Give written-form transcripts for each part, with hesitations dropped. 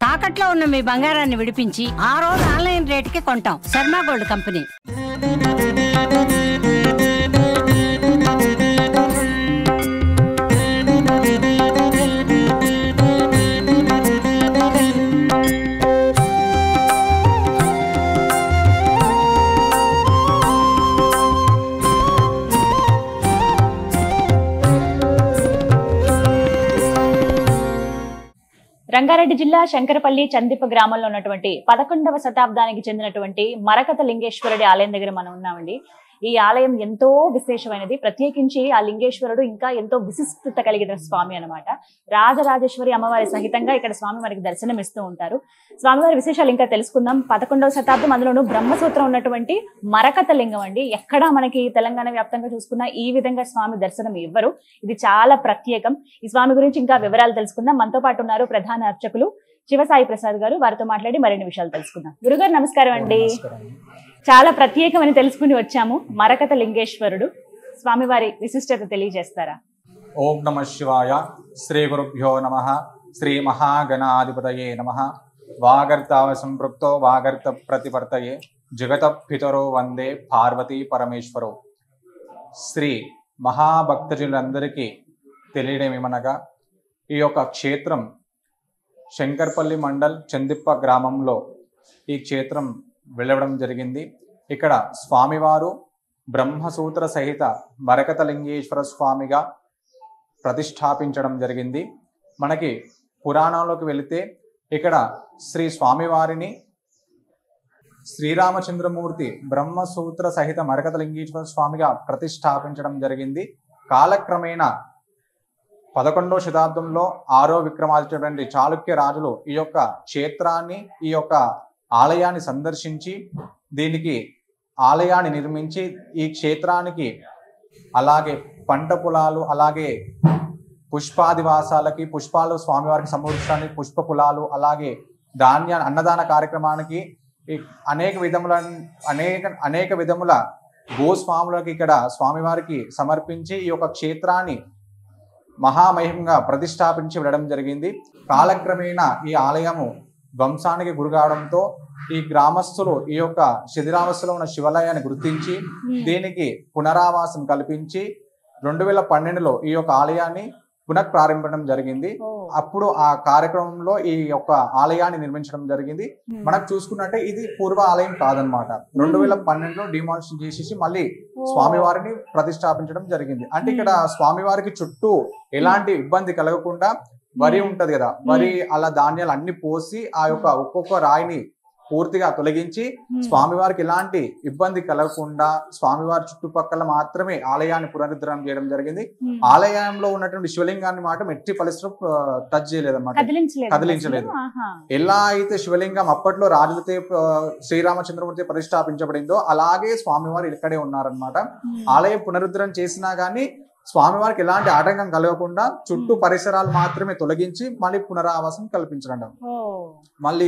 తాకట్లో ఉన్న మీ బంగారాన్ని విడిపించి ఆ రోజు ఆన్లైన్ రేటుకి కొంటాం. Sharma gold company. రంగారెడ్డి జిల్లా శంకరపల్లి చందిప గ్రామంలో ఉన్నటువంటి 11వ శతాబ్దానికి చెందినటువంటి మరకత లింగేశ్వరుడి ఆలయం దగ్గర మనం ఉన్నామండి. ఈ ఆలయం ఎంతో విశేషమైనది. ప్రత్యేకించి ఆ లింగేశ్వరుడు ఇంకా ఎంతో విశిష్టత కలిగిన స్వామి అన్నమాట. రాజరాజేశ్వరి అమ్మవారి సహితంగా ఇక్కడ స్వామి మనకి దర్శనం ఇస్తూ ఉంటారు. స్వామివారి విశేషాలు ఇంకా తెలుసుకుందాం. 11వ శతాబ్దం, అందులోనూ బ్రహ్మసూత్రం ఉన్నటువంటి మరకత లింగం అండి. ఎక్కడా మనకి తెలంగాణ వ్యాప్తంగా చూసుకున్నా ఈ విధంగా స్వామి దర్శనం ఇవ్వరు. ఇది చాలా ప్రత్యేకం. ఈ స్వామి గురించి ఇంకా వివరాలు తెలుసుకుందాం. మనతో పాటు ఉన్నారు ప్రధాన అర్చకులు శివసాయి ప్రసాద్ గారు. వారితో మాట్లాడి మరిన్ని విషయాలు తెలుసుకుందాం. గురుగారు నమస్కారం అండి. చాలా ప్రత్యేకమని తెలుసుకుని వచ్చాము. మరకత లింగేశ్వరుడు స్వామివారి విశిష్టత తెలియజేస్తారా? ఓం నమ శివాయ. శ్రీ గురుభ్యో నమః. శ్రీ మహాగణాధిపతయే నమః. వాగర్తావ సంపృక్తో వాగర్త ప్రతిపర్తయే జగత పితరో వందే పార్వతీ పరమేశ్వరో. శ్రీ మహాభక్తజనులందరికీ తెలియడమేమనగా, ఈ యొక్క క్షేత్రం శంకర్పల్లి మండల్ చందిప్ప గ్రామంలో ఈ క్షేత్రం వెళ్ళడం జరిగింది. ఇక్కడ స్వామివారు బ్రహ్మసూత్ర సహిత మరకత లింగేశ్వర స్వామిగా ప్రతిష్టాపించడం జరిగింది. మనకి పురాణంలోకి వెళితే ఇక్కడ శ్రీ స్వామివారిని శ్రీరామచంద్రమూర్తి బ్రహ్మసూత్ర సహిత మరకత లింగేశ్వర స్వామిగా ప్రతిష్టాపించడం జరిగింది. కాలక్రమేణా 11వ శతాబ్దంలో 6వ విక్రమాదిత్యుడు చాళుక్య రాజులు ఈ యొక్క క్షేత్రాన్ని, ఈ యొక్క ఆలయాన్ని సందర్శించి దీనికి ఆలయాన్ని నిర్మించి ఈ క్షేత్రానికి అలాగే పంట పొలాలు, అలాగే పుష్పాదివాసాలకి పుష్పాలు స్వామివారికి సమర్పించడానికి పుష్ప పొలాలు, అలాగే ధాన్య అన్నదాన కార్యక్రమానికి అనేక విధముల గోస్వాములకి ఇక్కడ స్వామివారికి సమర్పించి ఈ యొక్క క్షేత్రాన్ని మహామహిమంగా ప్రతిష్టాపించి వెళ్ళడం జరిగింది. కాలక్రమేణా ఈ ఆలయము ధ్వంసానికి గురికావడంతో ఈ గ్రామస్తులు ఈ యొక్క శిథిలావస్థలో ఉన్న శివాలయాన్ని గుర్తించి దీనికి పునరావాసం కల్పించి 2012లో ఈ యొక్క ఆలయాన్ని పునఃప్రారంభించడం జరిగింది. అప్పుడు ఆ కార్యక్రమంలో ఈ యొక్క ఆలయాన్ని నిర్మించడం జరిగింది. మనకు చూసుకున్నట్టే ఇది పూర్వ ఆలయం కాదనమాట. 2012లో డిమాలిషన్ చేసేసి మళ్ళీ స్వామివారిని ప్రతిష్టాపించడం జరిగింది. అంటే ఇక్కడ స్వామివారికి చుట్టూ ఎలాంటి ఇబ్బంది కలగకుండా వరి ఉంటది కదా, వరి అలా ధాన్యాలు అన్ని పోసి ఆ యొక్క ఒక్కొక్క రాయిని పూర్తిగా తొలగించి స్వామివారికి ఎలాంటి ఇబ్బంది కలగకుండా స్వామివారి చుట్టుపక్కల మాత్రమే ఆలయాన్ని పునరుద్ధరణ చేయడం జరిగింది. ఆలయంలో ఉన్నటువంటి శివలింగాన్ని మాట ఎట్టి పరిస్థితుల్లో టచ్ చేయలేదన్నమాట, కదిలించలేదు. ఎలా అయితే శివలింగం అప్పట్లో రాజులతో శ్రీరామచంద్రమూర్తి ప్రతిష్టాపించబడిందో అలాగే స్వామివారు ఇక్కడే ఉన్నారనమాట. ఆలయం పునరుద్ధరణ చేసినా గానీ స్వామివారికి ఎలాంటి ఆటంకం కలగకుండా చుట్టూ పరిసరాలు మాత్రమే తొలగించి మళ్ళీ పునరావాసం కల్పించడం, మళ్ళీ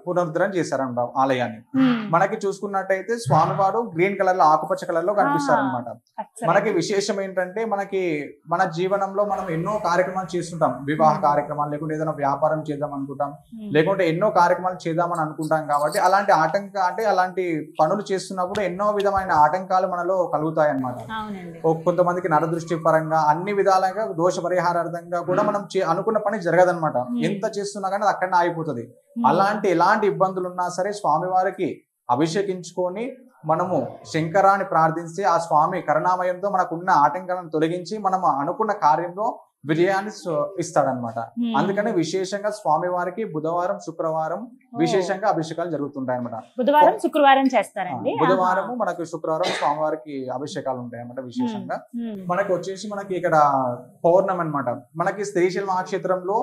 పునరుద్ధరణ చేశారంట ఆలయాన్ని. మనకి చూసుకున్నట్టయితే స్వామివారు గ్రీన్ కలర్ లో, ఆకుపచ్చ కలర్ లో కనిపిస్తారనమాట. మనకి విశేషం ఏంటంటే, మన జీవనంలో మనం ఎన్నో కార్యక్రమాలు చేస్తుంటాం. వివాహ కార్యక్రమాలు, లేకుంటే ఏదైనా వ్యాపారం చేద్దాం అనుకుంటాం, లేకుంటే ఎన్నో కార్యక్రమాలు చేద్దామని అనుకుంటాం. కాబట్టి అలాంటి పనులు చేస్తున్నప్పుడు ఎన్నో విధమైన ఆటంకాలు మనలో కలుగుతాయి అన్నమాట. కొంతమందికి నరదృష్టి పరంగా అన్ని విధాలుగా దోష పరిహారార్థంగా కూడా మనం అనుకున్న పని జరగదనమాట. ఎంత చేస్తున్నా కానీ అది అక్కడనే ఆగిపోతుంది. ఎలాంటి ఇబ్బందులు ఉన్నా సరే స్వామివారికి అభిషేకించుకొని మనము శంకరాన్ని ప్రార్థించి ఆ స్వామి కరుణామయంతో మనకున్న ఆటంకాలను తొలగించి మనం అనుకున్న కార్యంలో విజయాన్ని ఇస్తాడనమాట. అందుకని విశేషంగా స్వామివారికి బుధవారం, శుక్రవారం విశేషంగా అభిషేకాలు జరుగుతుంటాయి అనమాట. బుధవారం, శుక్రవారం చేస్తారండి. బుధవారము మనకు, శుక్రవారం స్వామివారికి అభిషేకాలు ఉంటాయి అన్నమాట. విశేషంగా మనకి వచ్చేసి మనకి ఇక్కడ పౌర్ణమి అనమాట. మనకి శ్రీశైల మహాక్షేత్రంలో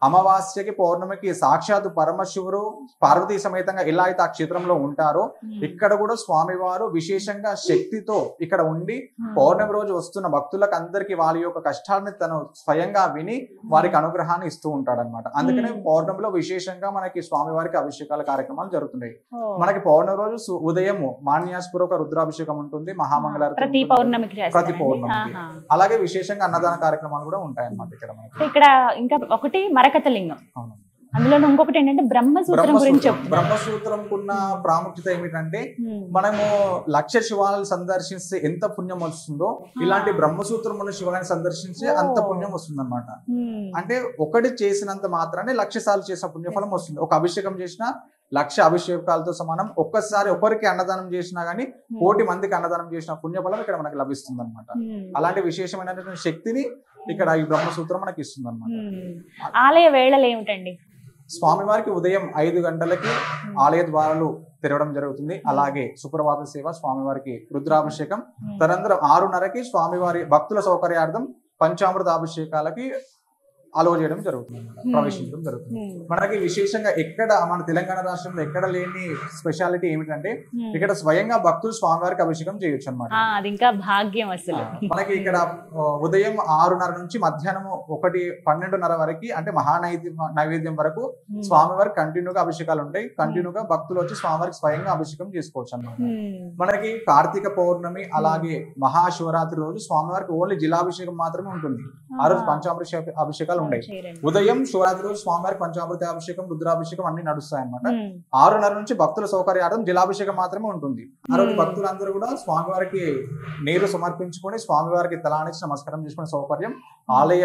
అమావాస్యకి పౌర్ణమికి సాక్షాత్ పరమశివుడు పార్వతీ సమేతంగా ఎలా అయితే ఆ క్షేత్రంలో ఉంటారో ఇక్కడ కూడా స్వామివారు విశేషంగా శక్తితో ఇక్కడ ఉండి పౌర్ణమి రోజు వస్తున్న భక్తులకు అందరికి వాళ్ళ యొక్క కష్టాన్ని తను స్వయంగా విని వారికి అనుగ్రహాన్ని ఇస్తూ ఉంటాడనమాట. అందుకనే పౌర్ణమిలో విశేషంగా మనకి స్వామివారికి అభిషేకాల కార్యక్రమాలు జరుగుతున్నాయి. మనకి పౌర్ణమి రోజు ఉదయం మాన్యాస్పూర్వక రుద్రాభిషేకం ఉంటుంది, మహామంగళారతి ప్రతి పౌర్ణమికి. అలాగే విశేషంగా అన్నదాన కార్యక్రమాలు కూడా ఉంటాయి అన్నమాట ఇక్కడ. ఇక్కడ ఇంకా ఒకటి మరకత లింగం. అందులో ఇంకొకటి ఏంటంటే బ్రహ్మసూత్రం గురించి చెప్తున్నారు. బ్రహ్మసూత్రంకున్న ప్రాముఖ్యత ఏమిటంటే మనము 1,00,000 శివాలయాలు సందర్శిస్తే ఎంత పుణ్యం వస్తుందో ఇలాంటి బ్రహ్మసూత్రం ఉన్న శివాలయాన్ని సందర్శించే అంత పుణ్యం వస్తుంది అనమాట. అంటే ఒకటి చేసినంత మాత్రాన్ని 1,00,000 సార్లు చేసిన పుణ్యఫలం వస్తుంది. ఒక అభిషేకం చేసినా 1,00,000 అభిషేకాలతో సమానం. ఒక్కసారి ఒకరికి అన్నదానం చేసినా గానీ 1,00,000 మందికి అన్నదానం చేసిన పుణ్యఫలం ఇక్కడ మనకి లభిస్తుంది అనమాట. అలాంటి విశేషమైనటువంటి శక్తిని ఇక్కడ ఈ బ్రహ్మసూత్రం మనకి ఇస్తుంది అనమాట. ఆలయ వేళలు ఏమిటండి? స్వామివారికి ఉదయం 5 గంటలకి ఆలయ ద్వారాలు తెరవడం జరుగుతుంది. అలాగే సుప్రభాత సేవ, స్వామివారికి రుద్రాభిషేకం, తదనంతరం 6:30కి స్వామివారి భక్తుల సౌకర్యార్థం పంచామృత అభిషేకాలకి అలో చేయడం జరుగుతుంది, ప్రవేశించడం జరుగుతుంది. మనకి విశేషంగా ఎక్కడ మన తెలంగాణ రాష్ట్రంలో ఎక్కడ లేని స్పెషాలిటీ ఏమిటంటే ఇక్కడ స్వయంగా భక్తులు స్వామివారికి అభిషేకం చేయొచ్చు అనమాట. అది ఇంకా భాగ్యం అసలు. మనకి ఇక్కడ ఉదయం 6:30 నుంచి మధ్యాహ్నం 1-12:30 వరకు అంటే నైవేద్యం వరకు స్వామివారికి కంటిన్యూగా అభిషేకాలు ఉంటాయి. కంటిన్యూగా భక్తులు వచ్చి స్వామివారికి స్వయంగా అభిషేకం చేసుకోవచ్చు అనమాట. మనకి కార్తీక పౌర్ణమి అలాగే మహాశివరాత్రి రోజు స్వామివారికి ఓన్లీ జిలాభిషేకం మాత్రమే ఉంటుంది. ఆ రోజు పంచామృత అభిషేకాలు ఉంటాయి. ఉదయం శివరాత్రి రోజు స్వామివారికి పంచామృత అభిషేకం, రుద్రాభిషేకం అన్ని నడుస్తాయి అన్నమాట. 6:30 నుంచి భక్తుల సౌకర్యార్థం జలాభిషేకం మాత్రమే ఉంటుంది. ఆ రోజు భక్తులందరూ కూడా స్వామివారికి నీరు సమర్పించుకొని స్వామివారికి తలానిచ్చి నమస్కారం చేసుకునే సౌకర్యం ఆలయ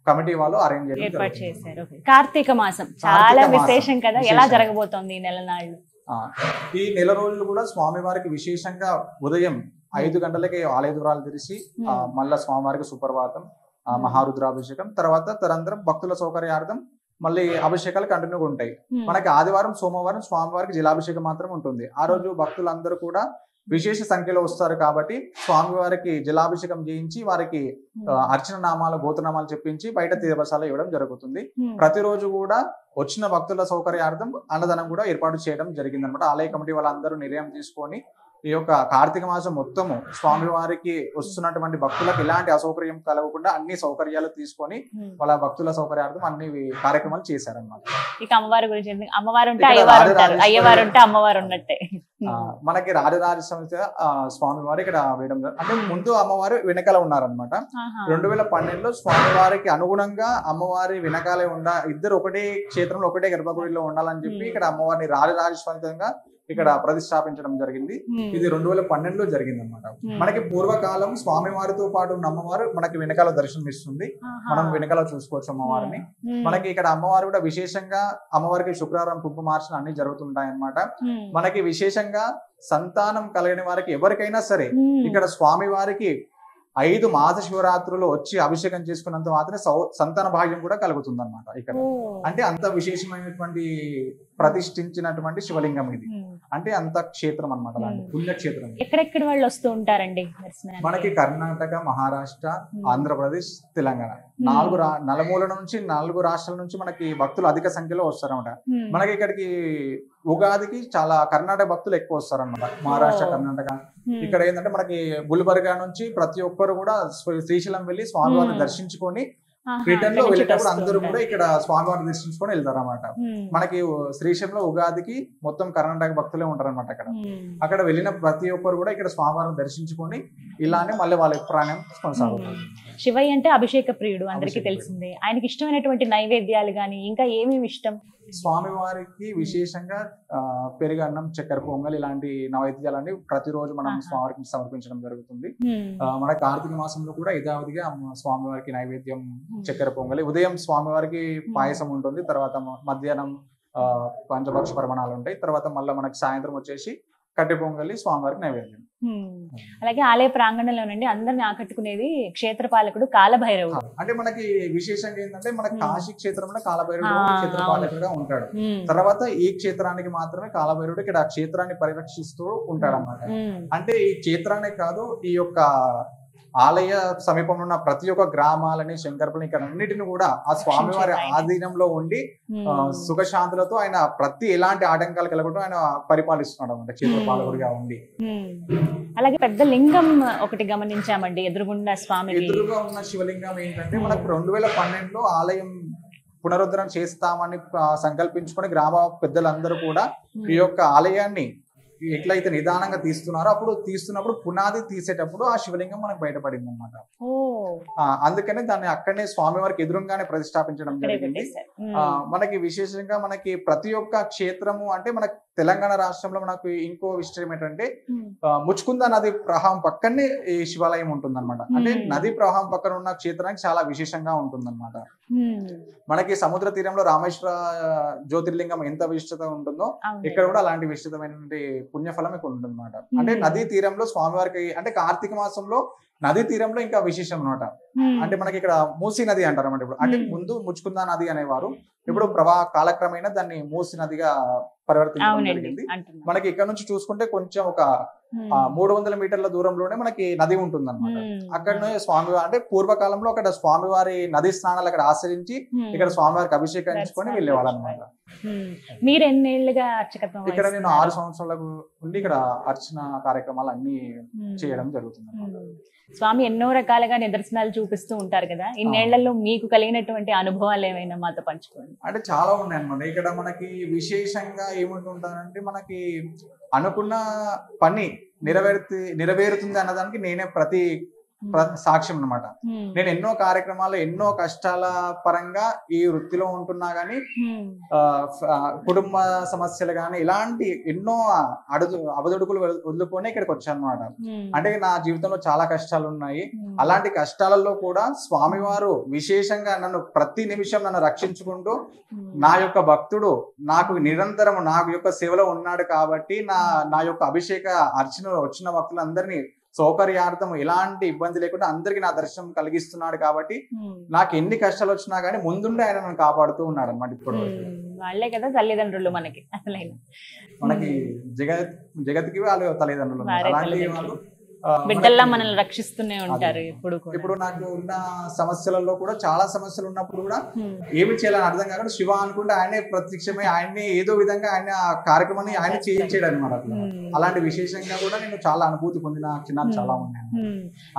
కమిటీ వాళ్ళు అరేంజ్ చేశారు. కార్తీక మాసం చాలా విశేషం కదా, ఎలా జరగబోతోంది ఈ నెల నాళ్ళు? ఈ నెల రోజులు కూడా స్వామివారికి విశేషంగా ఉదయం 5 గంటలకి ఆలయ ద్వారాలు తెరిచి మళ్ళా స్వామివారికి సుప్రభాతం, మహారుద్రాభిషేకం, తర్వాత తదనంతరం భక్తుల సౌకర్యార్థం మళ్ళీ అభిషేకాలు కంటిన్యూగా ఉంటాయి. మనకి ఆదివారం, సోమవారం స్వామివారికి జలాభిషేకం మాత్రం ఉంటుంది. ఆ రోజు భక్తులందరూ కూడా విశేష సంఖ్యలో వస్తారు కాబట్టి స్వామివారికి జలాభిషేకం చేయించి వారికి అర్చన నామాలు, గోత్రనామాలు చెప్పించి బయట తీర్థశాల ఇవ్వడం జరుగుతుంది. ప్రతిరోజు కూడా వచ్చిన భక్తుల సౌకర్యార్థం అన్నదానం కూడా ఏర్పాటు చేయడం జరిగింది అనమాట. ఆలయ కమిటీ వాళ్ళందరూ నిర్ణయం తీసుకొని ఈ యొక్క కార్తీక మాసం మొత్తము స్వామివారికి వస్తున్నటువంటి భక్తులకు ఎలాంటి అసౌకర్యం కలగకుండా అన్ని సౌకర్యాలు తీసుకొని వాళ్ళ భక్తుల సౌకర్యార్థం అన్ని కార్యక్రమాలు చేశారన్నమాట. ఇక అమ్మవారి గురించి, అమ్మవారు ఉంటే అయ్యవారు ఉంటారు, అయ్యవారు ఉంటే అమ్మవారు ఉన్నట్టే. మనకి రాజరాజ స్వామివారు ఇక్కడ వేయడం అంటే ముందు అమ్మవారు వెనకాల ఉన్నారనమాట. 2012లో స్వామివారికి అనుగుణంగా అమ్మవారి వెనకాలే ఇద్దరు ఒకటే క్షేత్రంలో ఒకటే గర్భగుడిలో ఉండాలని చెప్పి ఇక్కడ అమ్మవారిని రాజరాజేశ్వరంగా ఇక్కడ ప్రతిష్టాపించడం జరిగింది. ఇది 2012లో జరిగింది అనమాట. మనకి పూర్వకాలం స్వామివారితో పాటు ఉన్న అమ్మవారు మనకి వెనకాల దర్శనం ఇస్తుంది. మనం వెనకాల చూసుకోవచ్చు అమ్మవారిని. మనకి ఇక్కడ అమ్మవారు కూడా విశేషంగా అమ్మవారికి శుక్రవారం కుంకుమార్చన అన్ని జరుగుతుంటాయి అన్నమాట. మనకి విశేషంగా సంతానం కలిగిన వారికి ఎవరికైనా సరే ఇక్కడ స్వామివారికి 5 మాస శివరాత్రులు వచ్చి అభిషేకం చేసుకున్నంత మాత్రమే సంతాన భాగ్యం కూడా కలుగుతుంది అనమాట ఇక్కడ. అంటే అంత విశేషమైనటువంటి ప్రతిష్ఠించినటువంటి శివలింగం ఇది. అంటే అంత క్షేత్రం అనమాట, పుణ్యక్షేత్రం. ఎక్కడెక్కడ వాళ్ళు వస్తూ ఉంటారండి? మనకి కర్ణాటక, మహారాష్ట్ర, ఆంధ్రప్రదేశ్, తెలంగాణ నలుమూల నుంచి 4 రాష్ట్రాల నుంచి మనకి భక్తులు అధిక సంఖ్యలో వస్తారన్నమాట. మనకి ఇక్కడికి ఉగాదికి చాలా కర్ణాటక భక్తులు ఎక్కువ వస్తారన్నమాట. మహారాష్ట్ర, కర్ణాటక. ఇక్కడ ఏంటంటే మనకి గుల్బర్గా నుంచి ప్రతి ఒక్కరు కూడా శ్రీశైలం వెళ్ళి స్వామివారిని దర్శించుకొని రిటర్న్ లో వెళ్ళేటప్పుడు అందరూ కూడా ఇక్కడ స్వామివారిని దర్శించుకొని వెళ్తారు అనమాట. మనకి శ్రీశైలంలో ఉగాదికి మొత్తం కర్ణాటక భక్తులే ఉంటారు అనమాట. అక్కడ వెళ్ళిన ప్రతి ఒక్కరు కూడా ఇక్కడ స్వామివారిని దర్శించుకొని ఇలానే మళ్ళీ వాళ్ళ ప్రాణం కొనసాగుతారు. శివయ్య అంటే అభిషేక ప్రియుడు, అందరికీ తెలిసిందే. ఆయనకి ఇష్టమైనటువంటి నైవేద్యాలు గాని ఇంకా ఏమేమి ఇష్టం? స్వామివారికి విశేషంగా పెరుగన్నం, చక్కెర పొంగల్ ఇలాంటి నైవేద్యాలన్నీ ప్రతిరోజు మనం స్వామివారికి సమర్పించడం జరుగుతుంది. మన కార్తీక మాసంలో కూడా యథావిధిగా స్వామివారికి నైవేద్యం చక్కెర పొంగలి, ఉదయం స్వామివారికి పాయసం ఉంటుంది, తర్వాత మధ్యాహ్నం పంచభక్ష పరిమాణాలు ఉంటాయి, తర్వాత మళ్ళీ మనకి సాయంత్రం వచ్చేసి కట్టె పొంగలి స్వామివారికి నైవేద్యం. అలాగే ఆలయ ప్రాంగణంలోనండి అందరిని ఆకట్టుకునేది క్షేత్రపాలకుడు కాలభైరవుడు. అంటే మనకి విశేషంగా ఏంటంటే మన కాశీ క్షేత్రంలో కాలభైరవుడు క్షేత్రపాలకుడుగా ఉంటాడు. తర్వాత ఈ క్షేత్రానికి మాత్రమే కాలభైరవుడు ఇక్కడ ఆ క్షేత్రాన్ని పరిరక్షిస్తూ ఉంటాడు అన్నమాట. అంటే ఈ క్షేత్రాన్ని కాదు, ఈ యొక్క ఆలయ సమీపంలో ఉన్న ప్రతి ఒక్క గ్రామాలని, శంకరపల్లి, ఇక్కడ అన్నిటిని కూడా ఆ స్వామివారి ఆధీనంలో ఉండి సుఖశాంతులతో ఆయన ప్రతి ఎలాంటి ఆటంకాలు కలగకుండా ఆయన పరిపాలిస్తున్నాడు అన్నమాట, క్షేత్రపాలకుడిగా ఉండి. అలాగే పెద్ద లింగం ఒకటి గమనించామండి ఎదురుగుండా స్వామి. ఎదురుగా ఉన్న శివలింగం ఏంటంటే మనకు 2012లో ఆలయం పునరుద్ధరణ చేస్తామని సంకల్పించుకొని గ్రామ పెద్దలందరూ కూడా ఈ యొక్క ఆలయాన్ని ఎట్లయితే నిదానంగా తీస్తున్నారో అప్పుడు తీస్తున్నప్పుడు పునాది తీసేటప్పుడు ఆ శివలింగం మనకు బయటపడింది అనమాట. అందుకనే దాన్ని అక్కడనే స్వామివారికి ఎదురుగానే ప్రతిష్టాపించడం అక్కడే జరిగింది. పెట్టేశారు. మనకి విశేషంగా మనకి ప్రతి ఒక్క క్షేత్రము అంటే మన తెలంగాణ రాష్ట్రంలో మనకు ఇంకో విషయం ఏంటంటే ముచ్చుకుంద నది ప్రవాహం పక్కనే ఈ శివాలయం ఉంటుందన్నమాట. అంటే నది ప్రవాహం పక్కన ఉన్న క్షేత్రానికి చాలా విశేషంగా ఉంటుందన్నమాట. మనకి సముద్ర తీరంలో రామేశ్వర జ్యోతిర్లింగం ఎంత విశిష్టత ఉంటుందో ఇక్కడ కూడా అలాంటి విశిష్టమైనటువంటి పుణ్యఫలం ఇక్కడ ఉంటుందన్నమాట. అంటే నదీ తీరంలో స్వామివారికి అంటే కార్తీక మాసంలో నదీ తీరంలో ఇంకా విశేషం అనమాట. అంటే మనకి ఇక్కడ మూసీ నది అంటారు అన్నమాట. ఇప్పుడు అంటే ముందు ముచ్చుకుంద నది అనేవారు, ఇప్పుడు కాలక్రమేణా దాన్ని మూసీ నదిగా పరివర్తించడం జరిగింది. మనకి ఇక్కడ నుంచి చూసుకుంటే కొంచెం ఒక 300 మీటర్ల దూరంలోనే మనకి నది ఉంటుంది అనమాట. అక్కడ స్వామివారి అంటే పూర్వకాలంలో అక్కడ స్వామివారి నది స్నానాలు అక్కడ ఆచరించి ఇక్కడ స్వామివారికి అభిషేకించుకొని వెళ్ళేవాళ్ళు అనమాట. మీరు ఎన్నేళ్లుగా అర్చకత్వం? ఇక్కడ నేను 6 సంవత్సరాలకు ఉండి ఇక్కడ అర్చన కార్యక్రమాలు అన్ని చేయడం జరుగుతుంది. స్వామి ఎన్నో రకాలుగా నిదర్శనాలు చూపిస్తూ ఉంటారు కదా, ఇన్నేళ్లలో మీకు కలిగినటువంటి అనుభవాలు ఏమైనా మాతో పంచుకోండి. అంటే చాలా ఉన్నాయి అన్నమాట. ఇక్కడ మనకి విశేషంగా ఏముంటుంటారంటే మనకి అనుకున్న పని నెరవేరుతుంది అన్నదానికి నేనే ప్రతి సాక్ష్యం అన్నమాట. నేను ఎన్నో కార్యక్రమాలు ఎన్నో కష్టాల పరంగా ఈ వృత్తిలో ఉంటున్నా గానీ కుటుంబ సమస్యలు గానీ ఇలాంటి ఎన్నో అవదొడుకులు వదులుకొని ఇక్కడికి వచ్చాను అనమాట. అంటే నా జీవితంలో చాలా కష్టాలు ఉన్నాయి. అలాంటి కష్టాలలో కూడా స్వామివారు విశేషంగా నన్ను ప్రతి నిమిషం నన్ను రక్షించుకుంటూ నా యొక్క భక్తుడు నాకు నిరంతరం నా యొక్క సేవలో ఉన్నాడు కాబట్టి నా యొక్క అభిషేక అర్చన వచ్చిన భక్తులందరినీ సౌకర్యార్థం ఎలాంటి ఇబ్బంది లేకుండా అందరికి నా దర్శనం కలిగిస్తున్నాడు కాబట్టి నాకు ఎన్ని కష్టాలు వచ్చినా గానీ ముందుండి ఆయన నన్ను కాపాడుతూ ఉన్నాడు అన్నమాట. ఇప్పుడు వాళ్ళే కదా తల్లిదండ్రులు మనకి, అసలైన మనకి జగత్కి వాళ్ళు తల్లిదండ్రులు. అలాంటి వాళ్ళు బిడ్డల్లా మనల్ని రక్షిస్తూనే ఉంటారు ఎప్పుడు. ఇప్పుడు నాకు ఉన్న సమస్యలలో కూడా చాలా సమస్యలు ఉన్నప్పుడు కూడా ఏమి చేయాలని అర్థం కాకుండా శివ అనుకుంటే ఆయనే ప్రత్యక్షమై ఆయన్ని ఏదో విధంగా ఆయన కార్యక్రమాన్ని ఆయన చేయించాడు అనమాట. అలాంటి విశేషంగా కూడా నేను చాలా అనుభూతి పొందిన క్షణాలు చాలా ఉన్నాయి.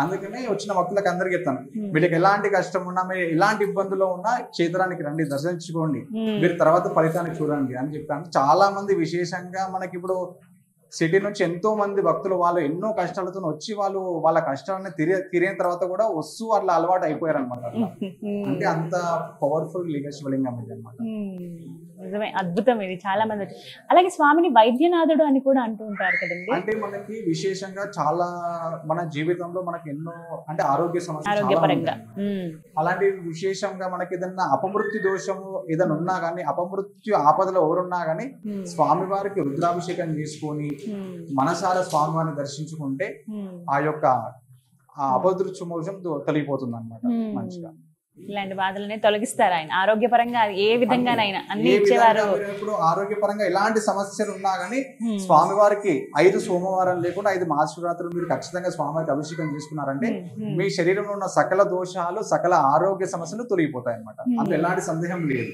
అందుకనే వచ్చిన భక్తులకు అందరికి చెప్తాను, వీళ్ళకి ఎలాంటి కష్టం ఉన్నా మీరు ఎలాంటి ఇబ్బందుల్లో ఉన్నా క్షేత్రానికి రండి, దర్శించుకోండి, మీరు తర్వాత ఫలితాన్ని చూడండి అని చెప్పాను. చాలా మంది విశేషంగా మనకి ఇప్పుడు సిటీ నుంచి ఎంతో మంది భక్తులు వాళ్ళు ఎన్నో కష్టాలతో వచ్చి వాళ్ళు వాళ్ళ కష్టాలని తీరిన తర్వాత కూడా వస్తూ వాళ్ళ అలవాటు అయిపోయారు అనమాట. అంటే అంత పవర్ఫుల్ శివలింగం ఇది అనమాట. నిజమే, అద్భుతం ఇది. చాలా మంది అలాగే స్వామిని వైద్యనాథుడు అని కూడా అంటూ ఉంటారు కదండి. అంటే మనకి విశేషంగా చాలా మన జీవితంలో మనకి ఎన్నో అంటే ఆరోగ్య సమస్యలు ఆరోగ్యపరంగా అలాంటి విశేషంగా మనకి ఏదన్నా అపమృత్యు దోషము ఏదైనా ఉన్నా గానీ అపమృత్యు ఆపదలో ఎవరున్నా గానీ స్వామివారికి రుద్రాభిషేకం చేసుకొని మనసారా స్వామివారిని దర్శించుకుంటే ఆ యొక్క అపమృత్యు మోక్షం తొలగిపోతుంది అనమాట మంచిగా. ఇలాంటి బాధలనే తొలగిస్తారు ఆయన ఆరోగ్యపరంగా ఏ విధంగానైనా అన్ని ఇచ్చేవారు. ఇప్పుడు ఆరోగ్యపరంగా ఎలాంటి సమస్యలు ఉన్నా గానీ స్వామివారికి 5 సోమవారం లేకుండా 5 మహాశివరాత్రులు మీరు ఖచ్చితంగా స్వామివారికి అభిషేకం చేసుకున్నారంటే మీ శరీరంలో ఉన్న సకల దోషాలు సకల ఆరోగ్య సమస్యలు తొలగిపోతాయి అనమాట. అందులో ఎలాంటి సందేహం లేదు.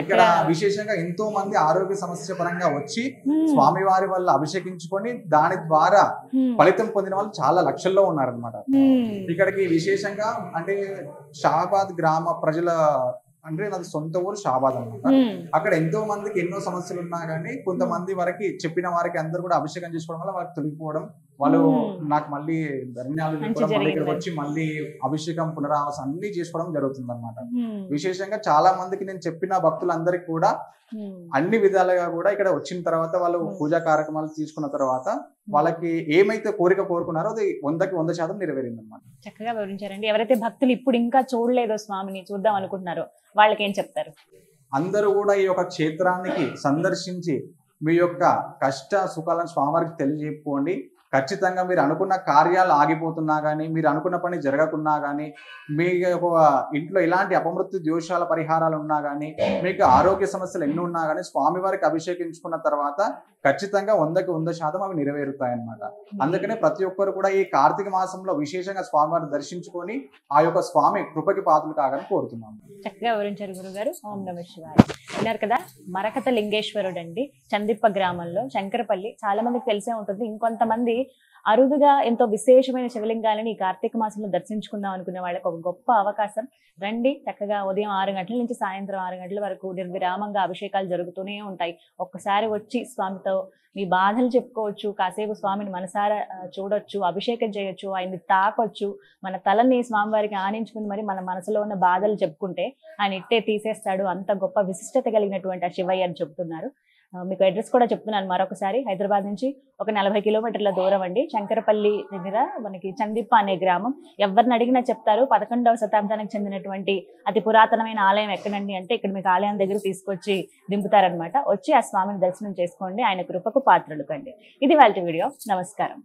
ఇక్కడ విశేషంగా ఎంతో మంది ఆరోగ్య సమస్య పరంగా వచ్చి స్వామివారి వల్ల అభిషేకించుకొని దాని ద్వారా ఫలితం పొందిన వాళ్ళు చాలా లక్షల్లో ఉన్నారనమాట. ఇక్కడికి విశేషంగా అంటే షాబాద్ గ్రామ ప్రజల అంటే నాది సొంత ఊరు షాబాద్ అనమాట. అక్కడ ఎంతో మందికి ఎన్నో సమస్యలు ఉన్నా గానీ కొంతమంది వరకు చెప్పిన వారికి అందరూ కూడా అభిషేకం చేసుకోవడం వల్ల వాళ్ళకి తొలగిపోవడం, వాళ్ళు నాకు మళ్ళీ ధన్యాలు ఇక్కడికి వచ్చి మళ్ళీ అభిషేకం పునరావాసం అన్ని చేసుకోవడం జరుగుతుంది అనమాట. విశేషంగా చాలా మందికి నేను చెప్పిన భక్తులందరికీ కూడా అన్ని విధాలుగా కూడా ఇక్కడ వచ్చిన తర్వాత వాళ్ళు పూజా కార్యక్రమాలు తీసుకున్న తర్వాత వాళ్ళకి ఏమైతే కోరిక కోరుకున్నారో అది 100కి 100% నెరవేరింది అనమాట. చక్కగా వివరించారండి. ఎవరైతే భక్తులు ఇప్పుడు ఇంకా చూడలేదో స్వామిని చూద్దాం అనుకుంటున్నారో వాళ్ళకి ఏం చెప్తారు? అందరూ కూడా ఈ యొక్క క్షేత్రానికి సందర్శించి మీ యొక్క కష్ట సుఖాలను స్వామివారికి తెలియజెప్పుకోండి. ఖచ్చితంగా మీరు అనుకున్న కార్యాలు ఆగిపోతున్నా కానీ మీరు అనుకున్న పని జరగకున్నా కానీ మీ ఇంట్లో ఎలాంటి అపమృత్యు దోషాల పరిహారాలు ఉన్నా కానీ మీకు ఆరోగ్య సమస్యలు ఎన్ని ఉన్నా కానీ స్వామివారికి అభిషేకించుకున్న తర్వాత ఖచ్చితంగా 100కి 100% అవి నెరవేరుతాయన్నమాట. అందుకనే ప్రతి ఒక్కరు కూడా ఈ కార్తీక మాసంలో విశేషంగా స్వామివారిని దర్శించుకొని ఆ యొక్క స్వామి కృపకి పాత్రలు కాగానే కోరుతున్నాము. చక్కగా వివరించారు గురుగారు. ఓం నమః శివాయ. విన్నారు కదా, మరకత లింగేశ్వరుడు అండి, చందిప్ప గ్రామంలో శంకరపల్లి. చాలా మందికి తెలిసే ఉంటుంది. ఇంకొంతమంది అరుదుగా ఎంతో విశేషమైన శివలింగాలని ఈ కార్తీక మాసంలో దర్శించుకుందాం అనుకునే వాళ్ళకి ఒక గొప్ప అవకాశం. రండి, చక్కగా ఉదయం 6 గంటల నుంచి సాయంత్రం 6 గంటల వరకు నిర్విరామంగా అభిషేకాలు జరుగుతూనే ఉంటాయి. ఒక్కసారి వచ్చి స్వామితో మీ బాధలు చెప్పుకోవచ్చు, కాసేపు స్వామిని మనసారా చూడొచ్చు, అభిషేకం చేయొచ్చు, ఆయన్ని తాకొచ్చు, మన తలని స్వామివారికి ఆనించుకుని మరి మన మనసులో ఉన్న బాధలు చెప్పుకుంటే ఆయన ఇట్టే తీసేస్తాడు. అంత గొప్ప విశిష్టత కలిగినటువంటి ఆ శివయ్య అని చెప్తున్నారు. మీకు అడ్రస్ కూడా చెప్తున్నాను మరొకసారి. హైదరాబాద్ నుంచి ఒక 40 కిలోమీటర్ల దూరం అండి. శంకరపల్లి దగ్గర మనకి చందిప్ప అనే గ్రామం. ఎవరిని అడిగినా చెప్తారు 11వ శతాబ్దానికి చెందినటువంటి అతి పురాతనమైన ఆలయం ఎక్కడండి అంటే ఇక్కడ మీకు ఆలయం దగ్గర తీసుకొచ్చి దింపుతారనమాట. వచ్చి ఆ స్వామిని దర్శనం చేసుకోండి, ఆయన కృపకు పాత్రలు కండి. ఇది వాళ్ళ వీడియో. నమస్కారం.